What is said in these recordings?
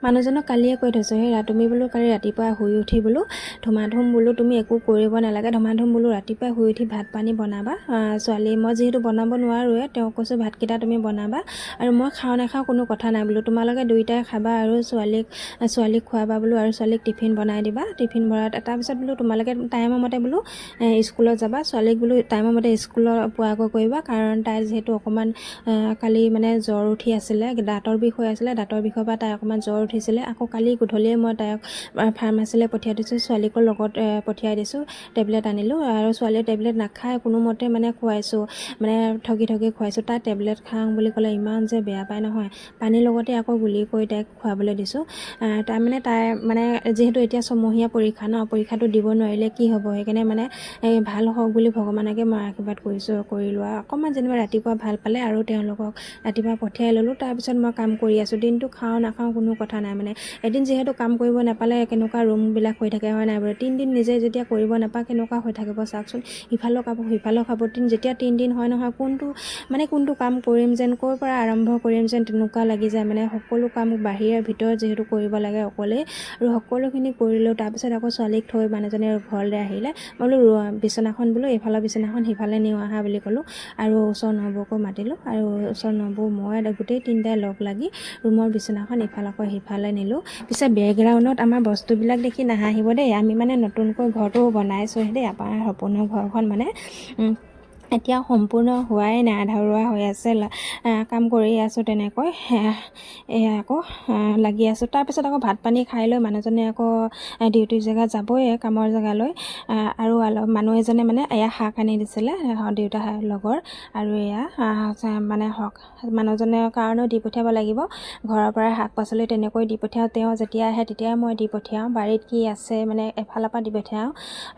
মানুহজনক কালিয়ে কৈ থৈছোঁ, সেই তুমি বোলো কালি ৰাতিপুৱা শুই উঠি বোলো ধুমাধুম বোলো তুমি একো কৰিব নালাগে, ধুমাধুম বোলো ৰাতিপুৱা শুই উঠি ভাত পানী বনাবা। ছোৱালী মই যিহেতু বনাব নোৱাৰোৱে, তেওঁক কৈছোঁ ভাতকেইটা তুমি বনাবা, আৰু মই খাওঁ নাখাওঁ কোনো কথা নাই বোলো, তোমালোকে দুয়োটাই খাবা আৰু ছোৱালীক খোৱাবা বোলো, আৰু ছোৱালীক টিফিন বনাই দিবা। টিফিন বনাই তাৰপিছত বোলো তোমালোকে টাইমৰ মতে বোলো স্কুলত যাবা, ছোৱালীক বোলো টাইমৰ মতে স্কুলত পোৱাকৈ কৰিবা, কাৰণ তাই যিহেতু অকণমান কালি মানে জ্বৰ উঠি আছিলে, দাঁতৰ বিষ হৈ আছিলে, দাঁতৰ বিষৰ পৰা তাই অকণমান জ্বৰ উঠিছিলে। আকৌ কালি গধূলিয়ে মই তাইক ফাৰ্মাচীলৈ পঠিয়াই দিছোঁ, ছোৱালীকো লগত পঠিয়াই দিছোঁ, টেবলেট আনিলোঁ, আৰু ছোৱালীয়ে টেবলেট নাখায় কোনোমতে মানে খুৱাইছোঁ, মানে ঠগি খুৱাইছোঁ। তাই টেবলেট খাওঁ বুলি ক'লে ইমান যে বেয়া পায় নহয়, পানীৰ লগতে আকৌ গুলি কৰি তাইক খুৱাবলৈ দিছোঁ। তাৰমানে তাই মানে যিহেতু এতিয়া ছমহীয়া পৰীক্ষা ন, পৰীক্ষাটো দিব নোৱাৰিলে কি হ'ব, সেইকাৰণে মানে ভাল হওক বুলি ভগৱানকে মই আশীৰ্বাদ কৰিলোঁ। আৰু অকণমান যেনিবা ৰাতিপুৱা ভাল পালে আৰু তেওঁলোকক ৰাতিপুৱা পঠিয়াই ল'লোঁ। তাৰপিছত মই কাম কৰি আছোঁ, দিনটো খাওঁ নাখাওঁ কোনো কথা নাই, মানে এদিন যিহেতু কাম কৰিব নাপালে কেনেকুৱা ৰুমবিলাক হৈ থাকে হয় নাই বাৰু, 3 দিন নিজে যেতিয়া কৰিব নাপায় কেনেকুৱা হৈ থাকিব চাওকচোন, ইফালৰ কাপোৰ সিফালৰ কাপোৰ, যেতিয়া 3 দিন হয় নহয়, কোনটো কাম কৰিম যেন, ক'ৰ পৰা আৰম্ভ কৰিম যেন তেনেকুৱা লাগি যায়, মানে সকলো কাম বাহিৰে ভিতৰত যিহেতু কৰিব লাগে অকলেই, আৰু সকলোখিনি কৰিলোঁ। তাৰপিছত আকৌ ছোৱালীক থৈ মানুহজনে ঘৰলৈ আহিলে, মই বোলো বিচনাখন বোলো এইফালৰ বিচনাখন সিফালে নিওঁ আহা বুলি ক'লোঁ, আৰু ওচৰ নবৌকো মাতিলোঁ, আৰু ওচৰ নবৌ মই গোটেই তিনিটাই লগ লাগি ৰুমৰ বিচনাখন ইফালকৈ সিফালে নিলোঁ। পিছে বেকগ্ৰাউণ্ডত আমাৰ বস্তুবিলাক দেখি নাহাঁহিব দেই, আমি মানে নতুনকৈ ঘৰটো বনাইছোঁহে দেই, আমাৰ সপোনৰ ঘৰখন মানে এতিয়া সম্পূৰ্ণ হোৱাই নাই, আধৰুৱা হৈ আছে, কাম কৰি আছোঁ তেনেকৈ, আকৌ লাগি আছোঁ। তাৰপিছত আকৌ ভাত পানী খাই লৈ মানুহজনে আকৌ ডিউটিৰ জেগাত যাবই, কামৰ জেগালৈ, আৰু অলপ মানুহ এজনে মানে এয়া শাক আনি দিছিলে দেউতা লগৰ, আৰু এয়া মানে মানুহজনৰ কাৰণেও দি পঠিয়াব লাগিব, ঘৰৰ পৰা শাক পাচলি তেনেকৈ দি পঠিয়াওঁ, তেওঁ যেতিয়া আহে তেতিয়া মই দি পঠিয়াওঁ, বাৰীত কি আছে মানে এফালৰ পৰা দি পঠিয়াওঁ,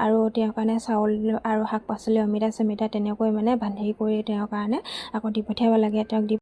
আৰু তেওঁৰ কাৰণে চাউল আৰু শাক পাচলি অমিতা চমিতা তেনেকৈ মানে বান্ধি কৰি তেওঁৰ কাৰণে আকৌ দি পঠিয়াব লাগে, তেওঁক দি